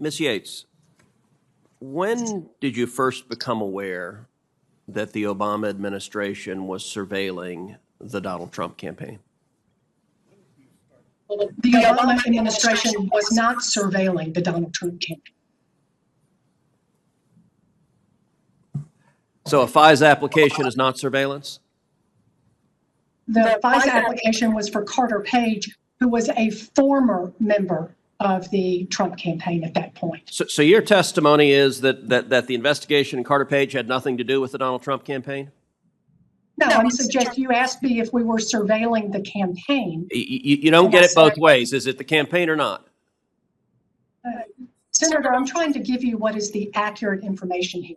Ms. Yates, when did you first become aware that the Obama administration was surveilling the Donald Trump campaign? The Obama administration was not surveilling the Donald Trump campaign. So a FISA application is not surveillance? The FISA application was for Carter Page, who was a former member of the Trump campaign at that point. So your testimony is that the investigation in Carter Page had nothing to do with the Donald Trump campaign? No, I'm suggesting you asked me if we were surveilling the campaign. You don't get it both ways. Is it the campaign or not? Senator, I'm trying to give you what is the accurate information here.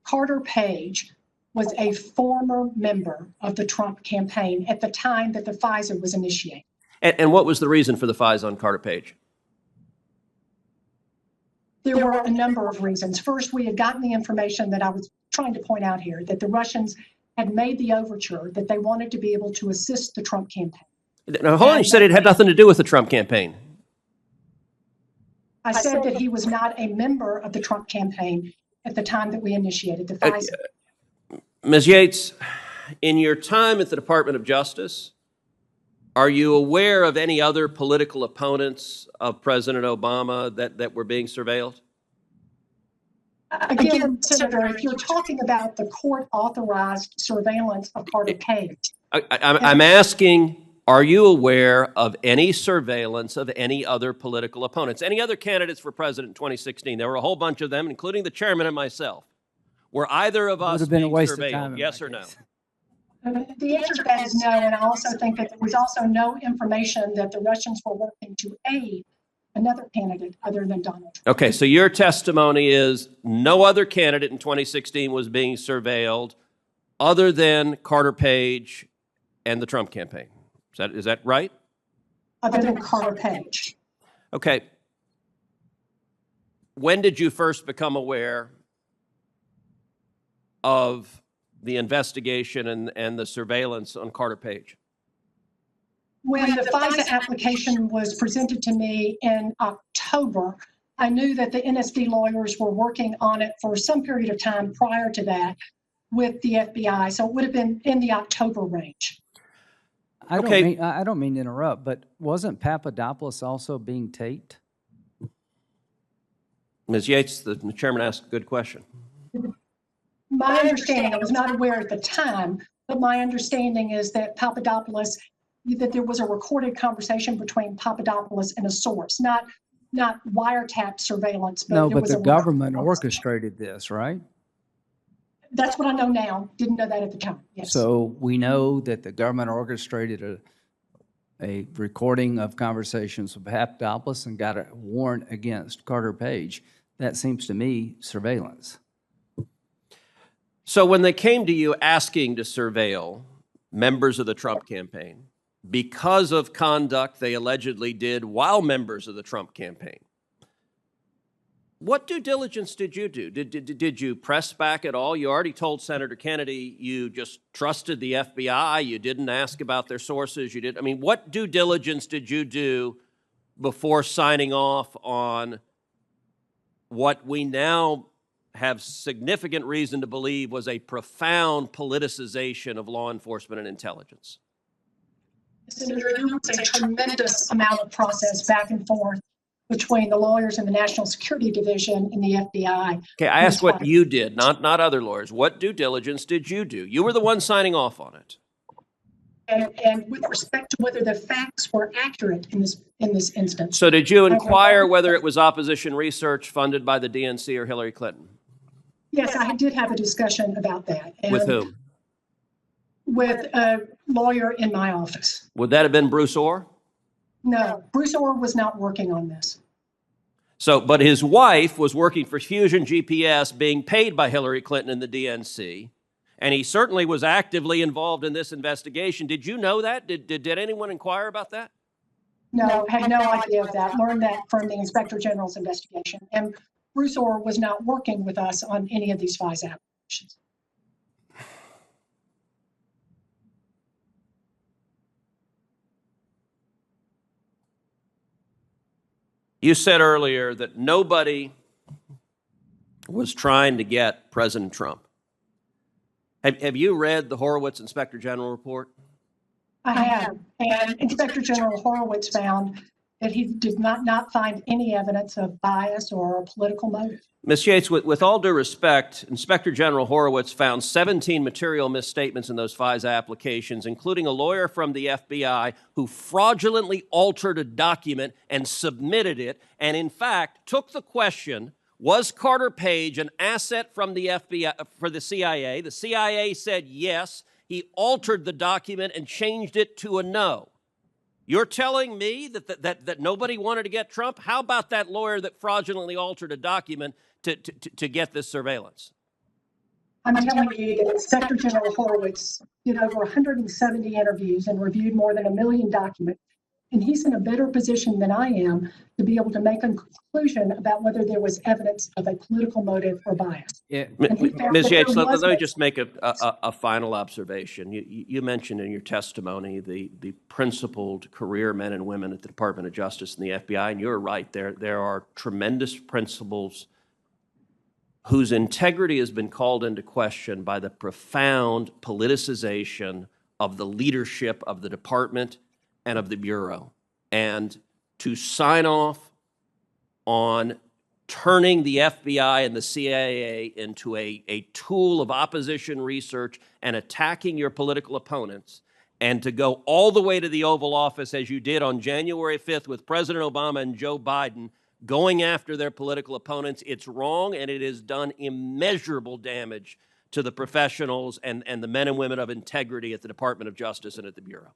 Carter Page was a former member of the Trump campaign at the time that the FISA was initiated. And what was the reason for the FISA on Carter Page? There were a number of reasons. First, we had gotten the information that I was trying to point out here, that the Russians had made the overture that they wanted to be able to assist the Trump campaign. Now, hold on, you said it had nothing to do with the Trump campaign. I said that he was not a member of the Trump campaign at the time that we initiated the FISA. Ms. Yates, in your time at the Department of Justice, are you aware of any other political opponents of President Obama that were being surveilled? Again, Senator, if you're talking about the court-authorized surveillance of Carter Page. I'm asking, are you aware of any surveillance of any other political opponents? Any other candidates for president in 2016? There were a whole bunch of them, including the chairman and myself. Were either of us being surveilled, yes or no? The answer to that is no, and I also think that there was also no information that the Russians were working to aid another candidate other than Donald Trump. Okay, so your testimony is no other candidate in 2016 was being surveilled other than Carter Page and the Trump campaign. Is that right? Other than Carter Page. Okay. When did you first become aware of the investigation and the surveillance on Carter Page? When the FISA application was presented to me in October, I knew that the NSD lawyers were working on it for some period of time prior to that with the FBI, so it would have been in the October range. I don't mean to interrupt, but wasn't Papadopoulos also being taped? Ms. Yates, the chairman asked a good question. My understanding, I was not aware at the time, but my understanding is that Papadopoulos, that there was a recorded conversation between Papadopoulos and a source, not wiretap surveillance. But no, but the government orchestrated this, right? That's what I know now. Didn't know that at the time. Yes. So we know that the government orchestrated a recording of conversations with Papadopoulos and got a warrant against Carter Page. That seems to me surveillance. So when they came to you asking to surveil members of the Trump campaign because of conduct they allegedly did while members of the Trump campaign, what due diligence did you do? Did you press back at all? You already told Senator Kennedy you just trusted the FBI. You didn't ask about their sources. I mean, what due diligence did you do before signing off on what we now have significant reason to believe was a profound politicization of law enforcement and intelligence? Senator, there was a tremendous amount of process back and forth between the lawyers in the National Security Division and the FBI. Okay, I asked what you did, not other lawyers. What due diligence did you do? You were the one signing off on it. And with respect to whether the facts were accurate in this instance. So did you inquire whether it was opposition research funded by the DNC or Hillary Clinton? Yes, I did have a discussion about that. With whom? With a lawyer in my office. Would that have been Bruce Orr? No, Bruce Orr was not working on this. So, but his wife was working for Fusion GPS, being paid by Hillary Clinton and the DNC, and he certainly was actively involved in this investigation. Did you know that? Did anyone inquire about that? No, had no idea of that. Learned that from the Inspector General's investigation. And Bruce Orr was not working with us on any of these FISA applications. You said earlier that nobody was trying to get President Trump. Have you read the Horowitz Inspector General report? I have, and Inspector General Horowitz found that he did not find any evidence of bias or a political motive. Ms. Yates, with all due respect, Inspector General Horowitz found 17 material misstatements in those FISA applications, including a lawyer from the FBI who fraudulently altered a document and submitted it, and in fact took the question, was Carter Page an asset from the FBI for the CIA? The CIA said yes. He altered the document and changed it to a no. You're telling me that nobody wanted to get Trump? How about that lawyer that fraudulently altered a document to get this surveillance? I'm telling you that Inspector General Horowitz did over 170 interviews and reviewed more than 1 million documents. And he's in a better position than I am to be able to make a conclusion about whether there was evidence of a political motive or bias. Yeah. Ms. Yates, let me just make a final observation. You mentioned in your testimony the principled career men and women at the Department of Justice and the FBI, and you're right. There are tremendous principals whose integrity has been called into question by the profound politicization of the leadership of the department and of the Bureau. And to sign off on turning the FBI and the CIA into a tool of opposition research and attacking your political opponents, and to go all the way to the Oval Office as you did on January 5th with President Obama and Joe Biden, going after their political opponents, it's wrong, and it has done immeasurable damage to the professionals and the men and women of integrity at the Department of Justice and at the Bureau.